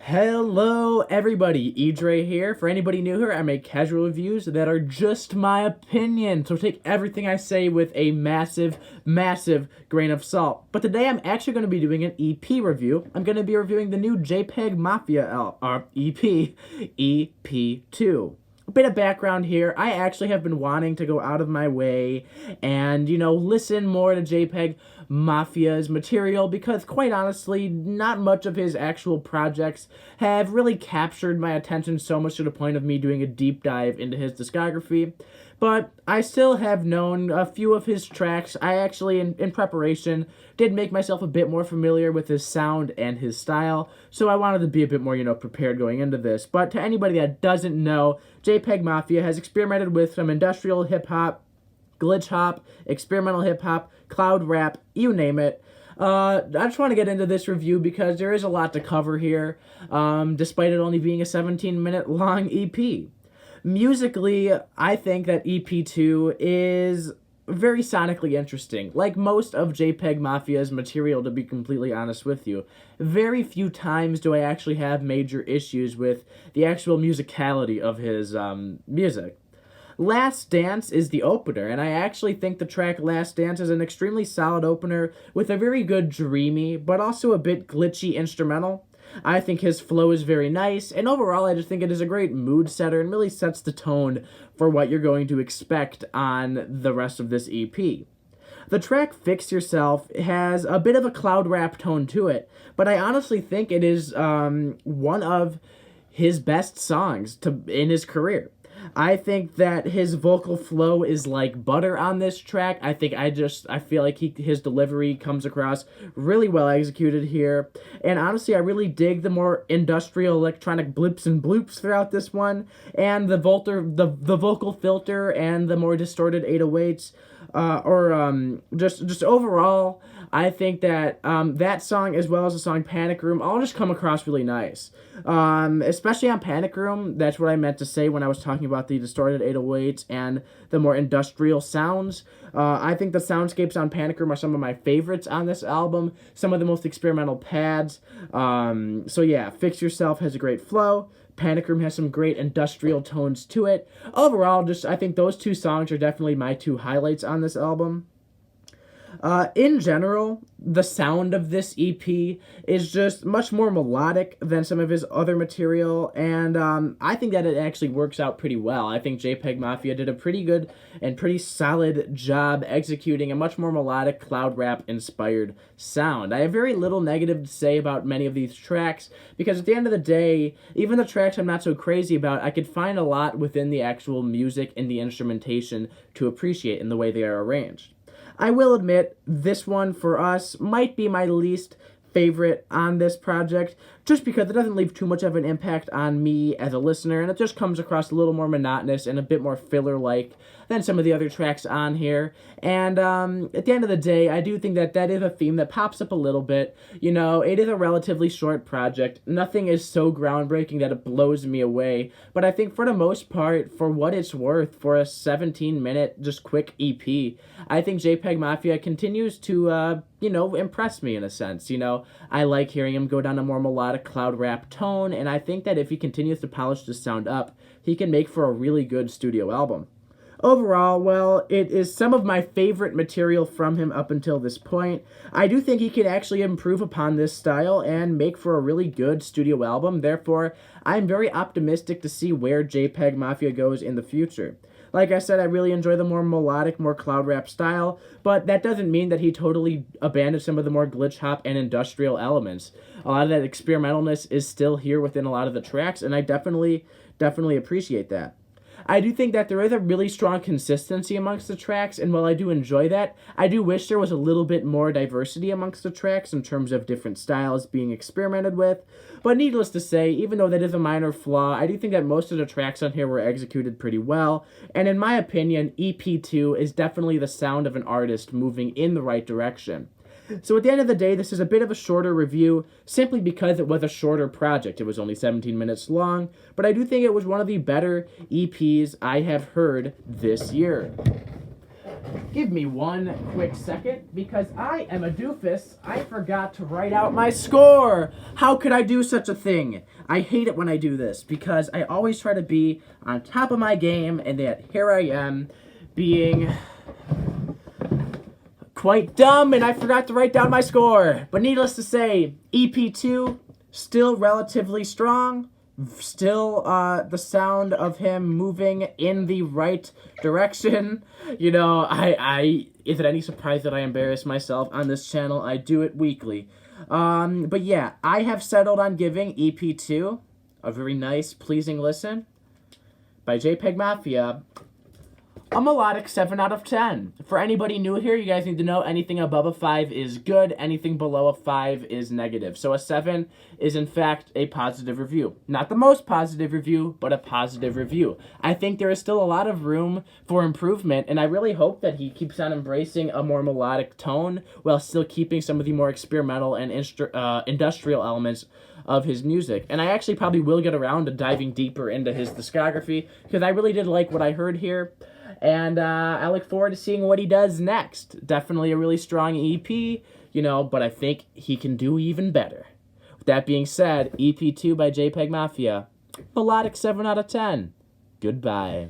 Hello everybody, Edre here. For anybody new here, I make casual reviews that are just my opinion, so take everything I say with a massive grain of salt. But today I'm actually going to be doing an EP review. I'm going to be reviewing the new Jpegmafia EP, EP2. A bit of background here, I actually have been wanting to go out of my way and, listen more to Jpegmafia's material because, quite honestly, not much of his actual projects have really captured my attention so much to the point of me doing a deep dive into his discography. But I still have known a few of his tracks. I actually, in preparation, did make myself a bit more familiar with his sound and his style, so I wanted to be a bit more, prepared going into this. But to anybody that doesn't know, Jpegmafia has experimented with some industrial hip-hop, glitch hop, experimental hip-hop, cloud rap, you name it. I just want to get into this review because there is a lot to cover here, despite it only being a 17-minute long EP. Musically, I think that EP2 is very sonically interesting. Like most of Jpegmafia's material, to be completely honest with you, very few times do I actually have major issues with the actual musicality of his music. Last Dance is the opener, and I actually think the track Last Dance is an extremely solid opener with a very good dreamy, but also a bit glitchy instrumental. I think his flow is very nice, and overall I just think it is a great mood setter and really sets the tone for what you're going to expect on the rest of this EP. The track Fix Yourself has a bit of a cloud rap tone to it, but I honestly think it is one of his best songs in his career. I think that his vocal flow is like butter on this track. I feel like his delivery comes across really well executed here. And honestly, I really dig the more industrial electronic blips and bloops throughout this one. And the vocal filter and the more distorted 808s. Just overall, I think that that song as well as the song Panic Room all just come across really nice. Especially on Panic Room, that's what I meant to say when I was talking about the distorted 808s and the more industrial sounds. I think the soundscapes on Panic Room are some of my favorites on this album, some of the most experimental pads. So yeah, Fix Yourself has a great flow. Panic Room has some great industrial tones to it. Overall, I think those two songs are definitely my two highlights on this album. In general, the sound of this EP is just much more melodic than some of his other material, and I think that it actually works out pretty well. I think Jpegmafia did a pretty good and pretty solid job executing a much more melodic cloud rap inspired sound. I have very little negative to say about many of these tracks, because at the end of the day, even the tracks I'm not so crazy about, I could find a lot within the actual music and the instrumentation to appreciate in the way they are arranged. I will admit, this one for us might be my least favorite on this project, just because it doesn't leave too much of an impact on me as a listener, and it just comes across a little more monotonous and a bit more filler-like than some of the other tracks on here. And at the end of the day, I do think that that is a theme that pops up a little bit. It is a relatively short project. Nothing is so groundbreaking that it blows me away, but I think for the most part, for what it's worth, for a 17-minute, just quick EP, I think Jpegmafia continues to, impress me in a sense. I like hearing him go down a more melodic cloud rap tone, and I think that if he continues to polish this sound up, he can make for a really good studio album. Overall, well, it is some of my favorite material from him up until this point. I do think he can actually improve upon this style and make for a really good studio album. Therefore, I'm very optimistic to see where Jpegmafia goes in the future. Like I said, I really enjoy the more melodic, more cloud rap style, but that doesn't mean that he totally abandoned some of the more glitch hop and industrial elements. A lot of that experimentalness is still here within a lot of the tracks, and I definitely appreciate that. I do think that there is a really strong consistency amongst the tracks, and while I do enjoy that, I do wish there was a little bit more diversity amongst the tracks in terms of different styles being experimented with. But needless to say, even though that is a minor flaw, I do think that most of the tracks on here were executed pretty well, and in my opinion, EP2 is definitely the sound of an artist moving in the right direction. So at the end of the day, this is a bit of a shorter review, simply because it was a shorter project. It was only 17 minutes long, but I do think it was one of the better EPs I have heard this year. Give me one quick second, because I am a doofus. I forgot to write out my score. How could I do such a thing? I hate it when I do this, because I always try to be on top of my game, and yet here I am, being quite dumb, and I forgot to write down my score. But needless to say, EP2, still relatively strong. Still, the sound of him moving in the right direction. You know, is it any surprise that I embarrass myself on this channel? I do it weekly. But yeah, I have settled on giving EP2 a very nice, pleasing listen by Jpegmafia. A melodic 7 out of 10. For anybody new here, you guys need to know anything above a 5 is good, anything below a 5 is negative. So a 7 is in fact a positive review. Not the most positive review, but a positive review. I think there is still a lot of room for improvement, and I really hope that he keeps on embracing a more melodic tone while still keeping some of the more experimental and industrial elements of his music. And I actually probably will get around to diving deeper into his discography, because I really did like what I heard here. And I look forward to seeing what he does next. Definitely a really strong EP, you know, but I think he can do even better. With that being said, EP2 by Jpegmafia, melodic 7 out of 10. Goodbye.